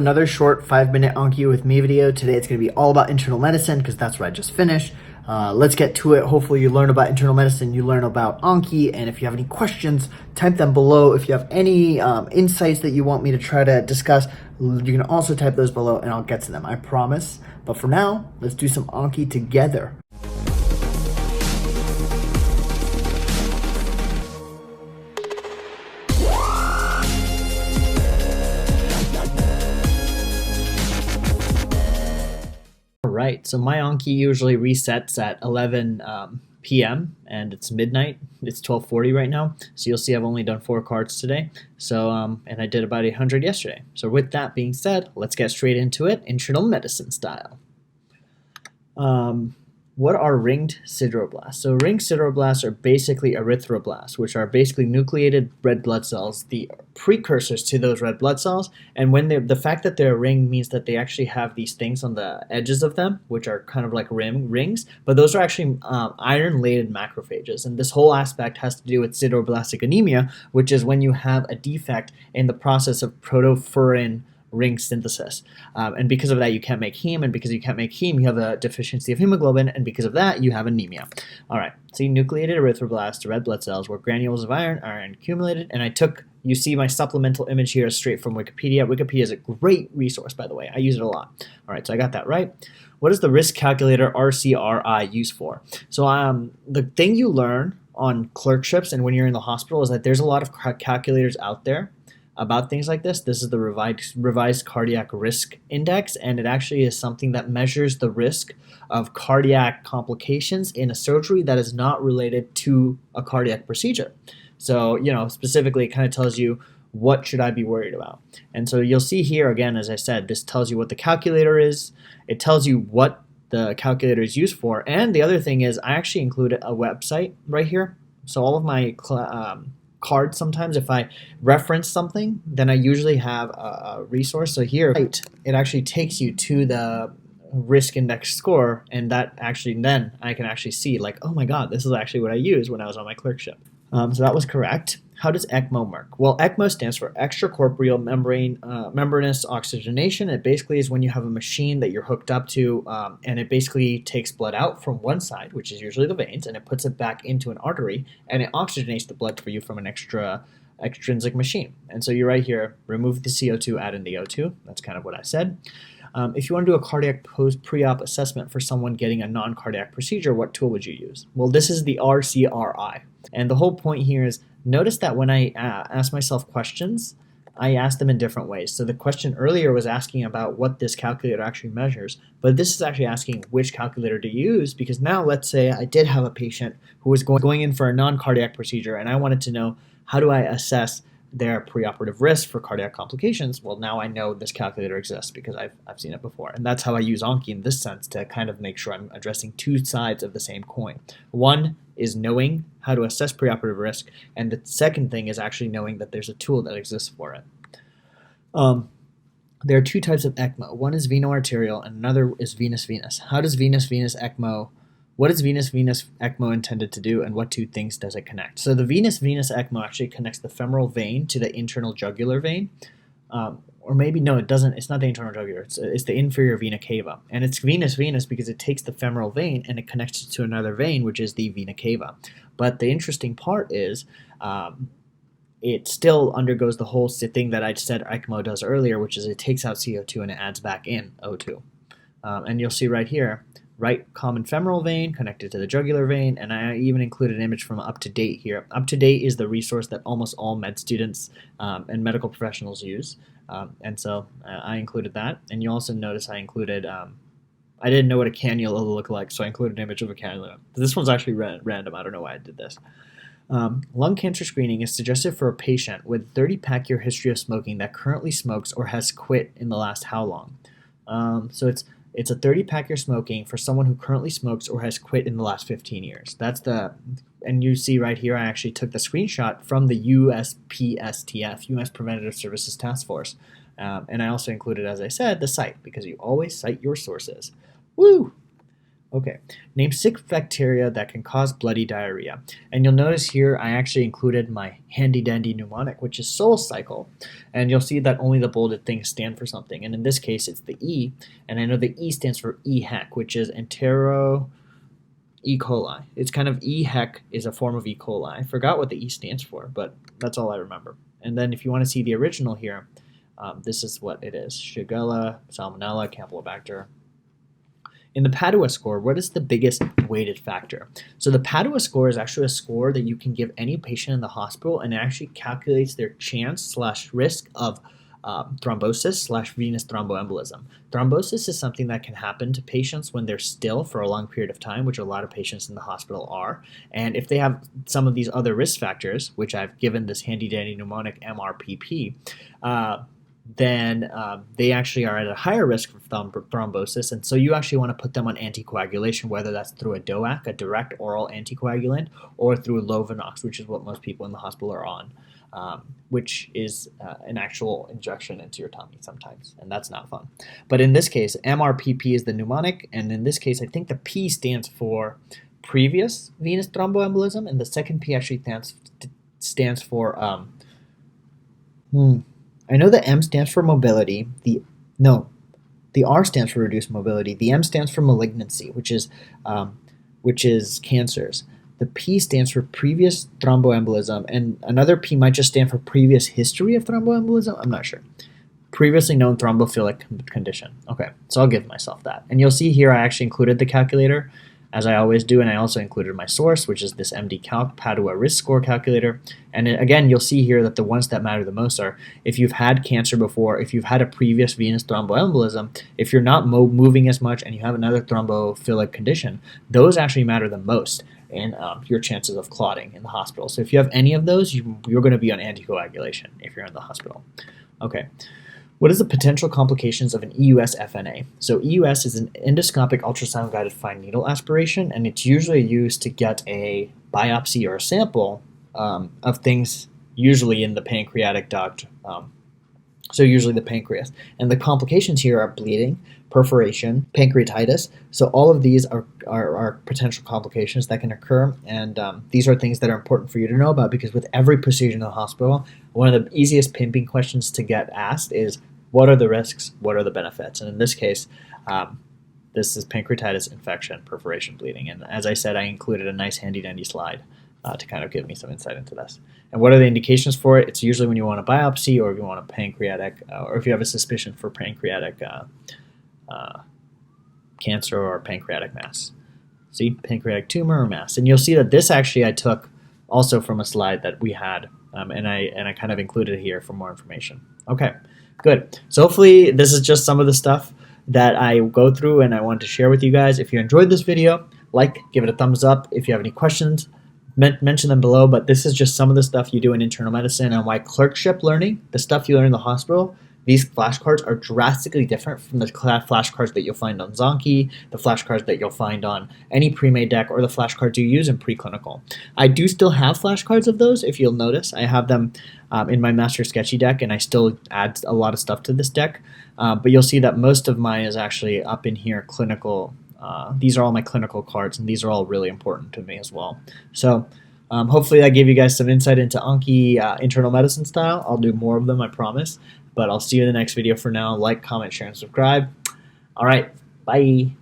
Another short 5-minute Anki with me video. Today it's going to be all about internal medicine because that's what I just finished. Let's get to it. Hopefully you learn about internal medicine, you learn about Anki, and if you have any questions, type them below. If you have any insights that you want me to try to discuss, you can also type those below and I'll get to them, I promise. But for now, let's do some Anki together. Right, so my Anki usually resets at 11 p.m. and it's midnight. It's 12:40 right now, so you'll see I've only done 4 cards today. So and I did about 800 yesterday. So with that being said, let's get straight into it, internal medicine style. What are ringed sideroblasts? So ringed sideroblasts are basically erythroblasts, which are basically nucleated red blood cells, the precursors to those red blood cells. And when the fact that they're ringed means that they actually have these things on the edges of them, which are kind of like rings, but those are actually iron-laden macrophages. And this whole aspect has to do with sideroblastic anemia, which is when you have a defect in the process of protofurin ring synthesis, and because of that you can't make heme, and because you can't make heme you have a deficiency of hemoglobin, and because of that you have anemia. All right, see, nucleated erythroblasts, red blood cells where granules of iron are accumulated, and you see my supplemental image here is straight from Wikipedia. Wikipedia is a great resource, by the way. I use it a lot. All right, so I got that right. What is the risk calculator RCRI used for? So the thing you learn on clerkships and when you're in the hospital is that there's a lot of calculators out there about things like this. This is the revised cardiac risk index, and it actually is something that measures the risk of cardiac complications in a surgery that is not related to a cardiac procedure. So, specifically it kind of tells you what should I be worried about. And so you'll see here again, as I said, this tells you what the calculator is. It tells you what the calculator is used for. And the other thing is I actually included a website right here. So all of my cards, sometimes if I reference something, then I usually have a resource. So here it actually takes you to the risk index score, and that actually then I can actually see like, oh my god, this is actually what I used when I was on my clerkship. So that was correct. How does ECMO work? Well, ECMO stands for extracorporeal membranous oxygenation. It basically is when you have a machine that you're hooked up to, and it basically takes blood out from one side, which is usually the veins, and it puts it back into an artery, and it oxygenates the blood for you from an extrinsic machine. And so you're right here, remove the CO2, add in the O2. That's kind of what I said. If you want to do a cardiac pre-op assessment for someone getting a non-cardiac procedure, what tool would you use? Well, this is the RCRI. And the whole point here is, notice that when I ask myself questions, I ask them in different ways. So the question earlier was asking about what this calculator actually measures, but this is actually asking which calculator to use, because now let's say I did have a patient who was going in for a non-cardiac procedure, and I wanted to know, how do I assess their preoperative risk for cardiac complications? Well, now I know this calculator exists because I've seen it before. And that's how I use Anki in this sense, to kind of make sure I'm addressing two sides of the same coin. One is knowing how to assess preoperative risk, and the second thing is actually knowing that there's a tool that exists for it. There are 2 types of ECMO. One is venoarterial and another is venous-venous. How does venous-venous ECMO What is venous-venous ECMO intended to do, and what 2 things does it connect? So the venous-venous ECMO actually connects the femoral vein to the internal jugular vein. Or maybe, no, it doesn't. It's not the internal jugular. It's the inferior vena cava. And it's venous-venous because it takes the femoral vein and it connects it to another vein, which is the vena cava. But the interesting part is it still undergoes the whole thing that I said ECMO does earlier, which is it takes out CO2 and it adds back in O2. And you'll see right here, right common femoral vein connected to the jugular vein, and I even included an image from UpToDate here. UpToDate is the resource that almost all med students and medical professionals use, and so I included that. And you also notice I included, I didn't know what a cannula looked like, so I included an image of a cannula. This one's actually random, I don't know why I did this. Lung cancer screening is suggested for a patient with 30-pack year history of smoking that currently smokes or has quit in the last how long? So it's a 30-pack year smoking for someone who currently smokes or has quit in the last 15 years. And you see right here, I actually took the screenshot from the USPSTF, U.S. Preventative Services Task Force. And I also included, as I said, the site, because you always cite your sources. Woo! Okay, name 6 bacteria that can cause bloody diarrhea. And you'll notice here I actually included my handy dandy mnemonic, which is Soul Cycle. And you'll see that only the bolded things stand for something. And in this case, it's the E. And I know the E stands for EHEC, which is Entero E. coli. It's kind of EHEC is a form of E. coli. I forgot what the E stands for, but that's all I remember. And then if you want to see the original here, this is what it is. Shigella, Salmonella, Campylobacter. In the Padua score, what is the biggest weighted factor? So the Padua score is actually a score that you can give any patient in the hospital, and it actually calculates their chance / risk of thrombosis / venous thromboembolism. Thrombosis is something that can happen to patients when they're still for a long period of time, which a lot of patients in the hospital are. And if they have some of these other risk factors, which I've given this handy dandy mnemonic MRPP, then they actually are at a higher risk for thrombosis, and so you actually want to put them on anticoagulation, whether that's through a DOAC, a direct oral anticoagulant, or through Lovenox, which is what most people in the hospital are on, which is an actual injection into your tummy sometimes, and that's not fun. But in this case, MRPP is the mnemonic, and in this case, I think the P stands for previous venous thromboembolism, and the second P actually stands for I know the M stands for mobility. The R stands for reduced mobility. The M stands for malignancy, which is cancers. The P stands for previous thromboembolism, and another P might just stand for previous history of thromboembolism. I'm not sure. Previously known thrombophilic condition. Okay, so I'll give myself that. And you'll see here I actually included the calculator, as I always do, and I also included my source, which is this MD Calc Padua risk score calculator. And again, you'll see here that the ones that matter the most are if you've had cancer before, if you've had a previous venous thromboembolism, if you're not moving as much, and you have another thrombophilic condition. Those actually matter the most in your chances of clotting in the hospital. So if you have any of those, you're going to be on anticoagulation if you're in the hospital. Okay. What is the potential complications of an EUS FNA? So EUS is an endoscopic ultrasound-guided fine needle aspiration, and it's usually used to get a biopsy or a sample of things usually in the pancreatic duct, so usually the pancreas. And the complications here are bleeding, perforation, pancreatitis. So all of these are potential complications that can occur, and these are things that are important for you to know about, because with every procedure in the hospital, one of the easiest pimping questions to get asked is, what are the risks? What are the benefits? And in this case, this is pancreatitis, infection, perforation, bleeding. And as I said, I included a nice handy-dandy slide to kind of give me some insight into this. And what are the indications for it? It's usually when you want a biopsy, or if you want a pancreatic, or if you have a suspicion for pancreatic cancer or pancreatic mass. See, pancreatic tumor or mass. And you'll see that this actually I took also from a slide that we had, and I kind of included it here for more information. Okay. Good. So hopefully this is just some of the stuff that I go through and I want to share with you guys. If you enjoyed this video, give it a thumbs up. If you have any questions, mention them below. But this is just some of the stuff you do in internal medicine, and why clerkship learning, the stuff you learn in the hospital, these flashcards are drastically different from the flashcards that you'll find on Anki, the flashcards that you'll find on any pre-made deck, or the flashcards you use in preclinical. I do still have flashcards of those, if you'll notice. I have them in my master sketchy deck, and I still add a lot of stuff to this deck. But you'll see that most of mine is actually up in here, clinical. These are all my clinical cards, and these are all really important to me as well. So hopefully that gave you guys some insight into Anki internal medicine style. I'll do more of them, I promise. But I'll see you in the next video. For now, like, comment, share, and subscribe. All right, bye.